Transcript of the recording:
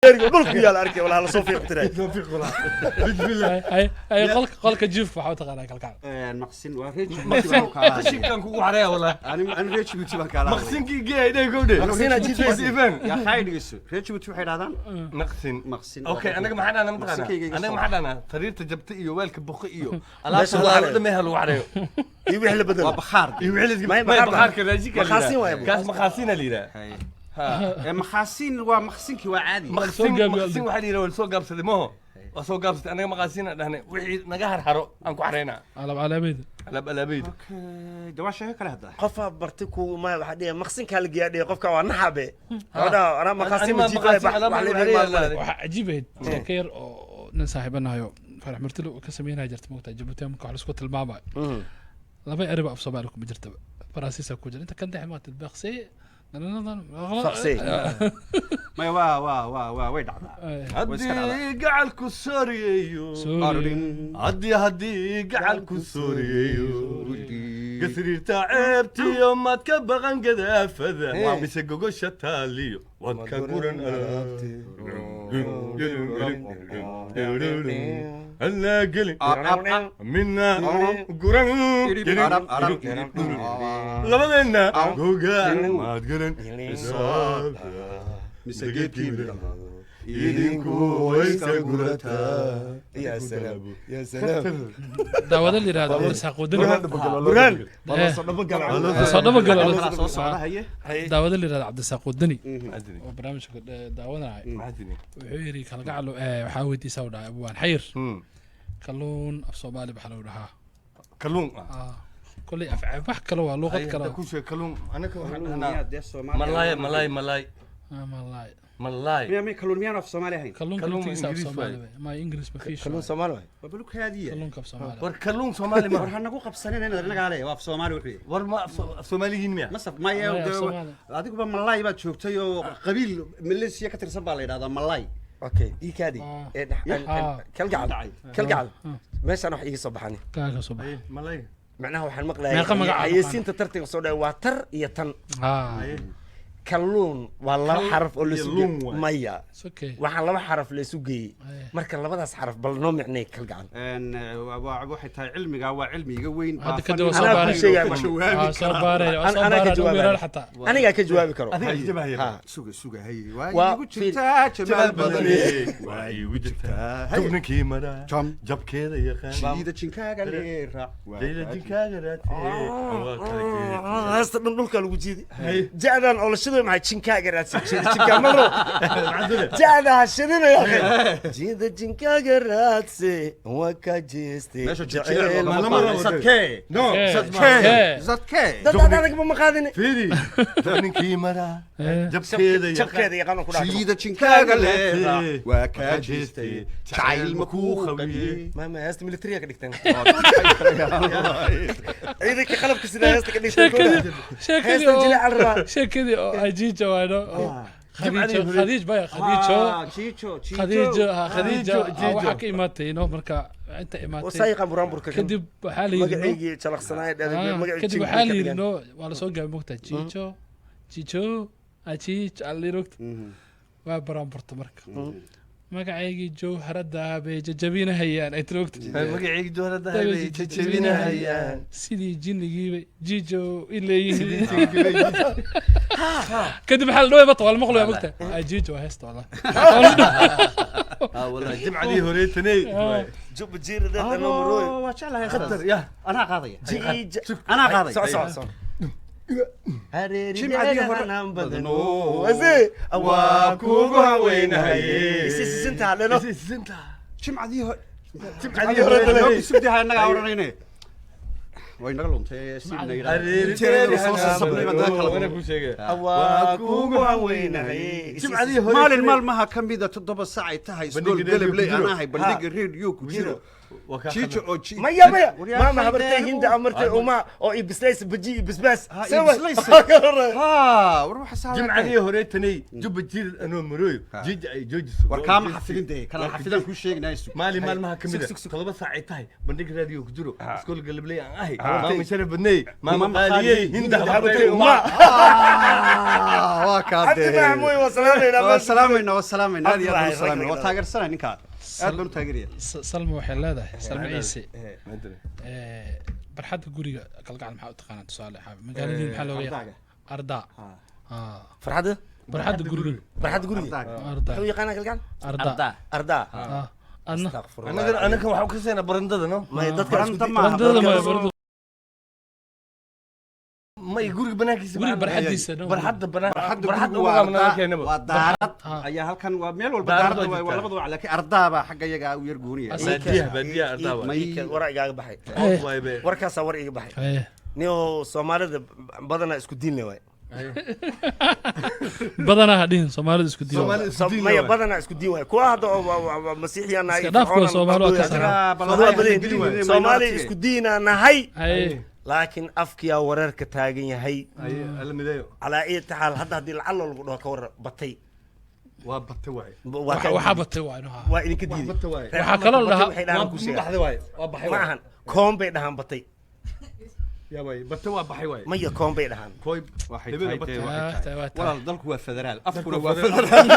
dhulku yaal arkay walaal soo fiiqtiray ay qolka jiif waxa taqaanaa kalkaal maqsin waa reej qashinkan kugu xareeya wala ani reej buti baan kala maqsinkii geeyay gowdhe maqsina jiif even ya khaydigiisu reej buti waxay dhaadaan maqsin okay anaga maxaa dhaana mataqaana anaga maxaa dhaana fariirta jabta iyo weelka buqi iyo alaabta walaalo meehal lagu xareeyo iyo wixii la bedel waa bakhaar iyo wixii ما bakhaarka raajika مخاسين واي kaas maqaasina liira مخاسين waa maqsinki waa caadi maqsin waxa liira wal soo gaabsaday maho waa soo gaabsaday anaga maqaasina dhahnay wixii naga harharo aan ku xareynaa alaabeyda okay dawaasha kale hada qof bartay ku ma waxa dhigay maqsinka la geeyay qofka waa naxabe wada ana maqasin ma jiifay waxa cajiibayd ka yar oo nin saaxiibanayo farax martilo ka sameynaa jirta moogta Djibouti marka wax isku tilmaamay laba erba af Soomaali ku jirta Faransiiska ku jira inta kan dhex maatid baqsi فقسي ما وا way dhacdaa hadii gacalku sooriyeeyo hadii gacalku sooriyeeyo gasriirta ceebtiyo maad ka baqan gadaafada mise gogosha taaliyo wad ka guran alaabti alla gelin minna guran labadeena goga maad garan mise geedkiina idinku wayska gurataa يا سلام يا سلام daawada la yiraahdo saaqoodin بران صدبه قال soo socda haye daawada la yiraahdo Cabdi Saaqoodini oo barnaamijka daawanay wuxuu yiri kala gacalo waxa weydiisaa u dhaay abwaan xayir kalluun af Soomaali waxa lagu dhahaa kalluun kulli af wax kale waa luqad kale ku sheeg kalluun anaka waxaan malaay ملاي مي كلونيان في الصومالي هين كلون في الصومالي ما انجليز ما فيش كلون صومالي بقولك هذه كلون في الصومالي ور كلون صومالي ما ورحنا نقول قبسنين انا نقول عليه في الصومالي وحي ور ما صوماليين ميا مصف ما هذيك ملاي بقى شوفتي قبيل مليسيا كترسب على هذا ملاي اوكي اي كادي كالقعل ماشي انا وحي صبحاني كاكا صبح ملاي معناها waxaan maqlaayay ayaysiinta tartiga soo dhaw waa tar iyo tan kalluun waa laba xaraf oo la isugu maya waxaan laba xaraf la isugu marka labadaas xaraf bal noo micnay kalgacan waxay tahay cilmiga waa cilmiga weyn hada ka daba soo baaray aniga ka jawaabi karo suga hay waa igu jirtaa jamaal badani waa igu jirtaa tubninkii mara jabkeeda yaqaan shiida jinkaaga leera shiida jinkaaga raatay hasta dhulka lagu jiidi jaadan oo la shido maxay jinkaaga raatay jinka maro jaada shidina ya jiida jinkaaga raatay waa ka jeestay sadkee no sadkee dadaadag ma qaadin fiiri tubninkii mara jabkeeda yaqaan ku dhaxay shiida jinkaaga leera waa ka jeestay jacayl ma ku khawiyay ma hasta military ka dhigtaan ciidanka qalabka sida hasta ka dhigtaan شكلي أجيج وانا خديج باي خديجة وحكي إماتي إنه مركا أنت إماتي وسايق برامبورك كدب حالي مقعيجي شلخ صناعي كدب حالي إنه ولا سوق مقطع جيجو أجيج على ركت وبرامبورت مركا magacaygi jawharada bay jajabina hayaan ay troogto magacaygi jawharada bay jajabina hayaan sidii jinnigiiba jijo ileeyeen kadib hal dhow ma tawal maqlo magta jijo heesto wala wala jimcadii horeetanay jub jiirada anoo marooy waa jeclahay khatar ya ana qaadaya ana qaadaya soo jimcadii hore badano wasi waa kuugu haweenahay sisinta haleno jimcadii hore isubtii hay naga oranayne way naga luntay sidna waa kuugu haweenahay maalin maalmaha kamida 7 saac ay tahay isgool galab lay anahay bandhiga radio ku jiro jiijo oo jiijo maya maama habartay hinda amartay uma oo ibisleys baji ibisbaas war waxa saa jimcadii horeetanay jubba jirid anoo marooyo jiija ay joojiso war kaama xafidin day kala xafidan ku sheegnayso maalmaha kamid ah 7 saac ay tahay bandhig raadiyo ku jiro iskool galabley aan ahay maama sharaf badnay maama qaaliyay hinda habartay uma waa ka hadda mahmoy wasalaameyna wasalaameyna aad iyo aad wasalaameyna waa taageersanay ninka aad baan taageeraya salma waxay leedahay salma ciise barxadda guriga kalgacal maxaa u taqaanaa tusaale magaaladii maxaa looga yaqaan ardaa farxadda barxadda guriga ardaa wuxuu yaqaanaa kalgacal ardaa anaga waxa ka seenaa barandada no may dadka barandada ما يقول بناكيس barxadiisa barxadda waa daarad ayaa halkan waa meel walba daarad waa labadu waa laakiin ardaaba xagga iyaga u yar gooniya baadiya ardaaba war igaaga baxay warkaas war iga baxay niyo Soomaalida badana isku diin leh way badana hadin Soomaalida isku diin maya badana isku diin way kuwa hadda masiixiyana ay Soomaali isku diina nahay لكن أفكيا وررك تاجين هاي على أي حال هذا هذه العلة اللي قلنا كور بطي وبطواي وحبطواي نها وإني كدي وحكلا لها معهن كوم بينهم بطي يا باي بطوا بحيواي ما هي كوم بينهم كويب واحد والله ضلك هو فدرال أفكر هو فدرال